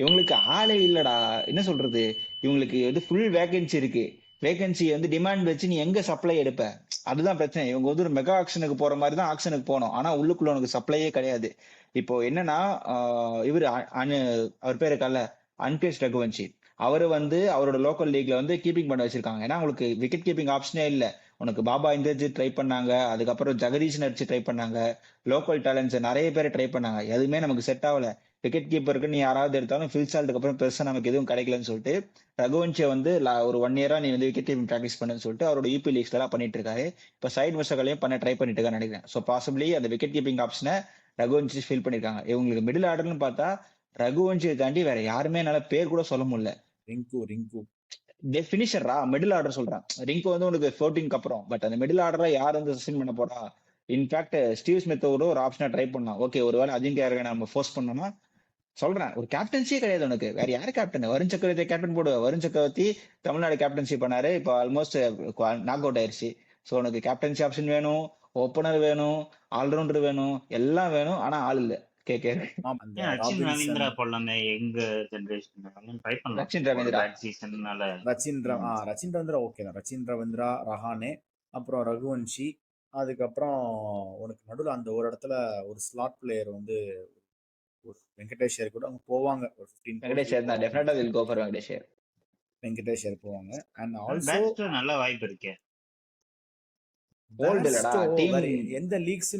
இவங்களுக்கு ஆளே இல்லடா. என்ன சொல்றது? இவங்களுக்கு வந்து ஃபுல் வேகன்சி இருக்கு. வேகன்சி வந்து டிமாண்ட் வச்சு நீ எங்க சப்ளை எடுப்ப? அதுதான் பிரச்சனை. இவங்க வந்து ஒரு மெகா ஆக்ஷனுக்கு போற மாரி தான் ஆக்ஷனுக்கு போணும். ஆனா உள்ளுக்குள்ள உனக்கு சப்ளையே கிடையாது. இப்போ என்னன்னா, இவரு அவர் பேரு இருக்கார்ல, அன்கேஷ் ரகுவன்ஷி. அவரு வந்து அவரோட லோக்கல் லீக்ல வந்து கீப்பிங் பண்ண வச்சிருக்காங்க. ஏன்னா அவங்களுக்கு விக்கெட் கீப்பிங் ஆப்ஷனே இல்ல. உனக்கு பாபா இந்திரஜித் ட்ரை பண்ணாங்க. அதுக்கப்புறம் ஜெகதீஷன் அடிச்சு ட்ரை பண்ணாங்க. லோக்கல் டேலண்ட்ஸ் நெறைய பேர ட்ரை பண்ணாங்க. எதுவுமே நமக்கு செட் ஆவல. விக்கெட் கீப்பருக்கு நீ யாராவது எடுத்தாலும் ஃபில் சால்ட்டுக்கு அப்புறம் பெருசா நமக்கு எதுவும் கிடைக்கலன்னு சொல்லிட்டு ரகுவன்ஷிய வந்து ஒரு 1 இயரா நீ வந்து விக்கெட் கீப்பிங் பிராக்டிஸ் பண்ணுன்னு சொல்லிட்டு அவரோட யூபி லீக்ஸ்ல எல்லாம் பண்ணிட்டு இருக்காரு. இப்ப சைட் மிஸ்டர்களையும் பண்ண ட்ரை பண்ணிட்டு இருக்கான்னு நினைக்கிறேன். சோ பாசிபிளி அந்த விக்கெட் கீப்பிங் ஆப்ஷனை ரகுவன்ஷி ஃபில் பண்ணிருக்காங்க. இவங்களுக்கு மிடில் ஆர்டர்னு பார்த்தா ரகுவன்ஷியை தாண்டி வேற யாருமே என்னால பேர் கூட சொல்ல முடியல. ரிங்கு ஃபினிஷர்ரா மிடில் ஆர்டர் சொல்றேன். ரிங்கு வந்து உனக்கு 14க்கு அப்புறம். பட் அந்த மிடில் ஆர்டரை யார் வந்து சஸ்டெயின் பண்ண போறா? இன்ஃபேக்ட் ஸ்டீவ் ஸ்மித் கூட ஒரு ஆப்ஷனா ட்ரை பண்ணலாம். ஓகே, ஒருவேளை அஜிங்கியா இருக்க நம்ம ஃபோர்ஸ் பண்ணோம்னா சொல்றேன். ஒரு கேப்டன்சியே கிடையாது உனக்கு. வேற யாரு கேப்டன்? வருண் சக்கரவர்த்தி கேப்டன் போடு. வருண் சக்கரவர்த்தி தமிழ்நாடு கேப்டன்சி பண்ணாரு. இப்போ ஆல்மோஸ்ட் நாக் அவுட் ஆயிருச்சு. சோ உனக்கு கேப்டன்சி ஆப்ஷன் வேணும், ஓப்பனர் வேணும், ஆல்ரவுண்டர் வேணும், எல்லாம் வேணும். ஆனா ஆள் இல்ல. கேகே அந்த ஏன் அச்சின் ராபின்சன், ரவீந்திரா போடலாமே எங்க ஜெனரேஷன் ட்ரை பண்ணலாம். ரச்சின் ஒரு ரவீந்திரா. பேட் சீசன்னால. ரச்சின் ரவீந்திரா ஓகே தான். ரச்சின் ரவீந்திரா, ரஹானே, அப்புறம் ரகுவன்ஷி, அதுக்கப்புறம் உனக்கு நடுவில் அந்த ஒரு இடத்துல ஒரு ஸ்லாட் பிளேயர் வந்து ஒரு வெங்கடேஷர் கூட அவங்க போவாங்க. ஒரு 15 வெங்கடேஷ் தான். போவாங்கன்னு டெஃபினட்டா நினைக்கிறேன். Will go for Venkatesh. வெங்கடேஷர் போவாங்க. அண்ட் ஆல்சோ பேட்ஸ்ல நல்ல வாய்ப்பு இருக்கே. ஓல்டு இல்லடா பேஸ்டோ டீம். வேற எந்த லீக்ஸ்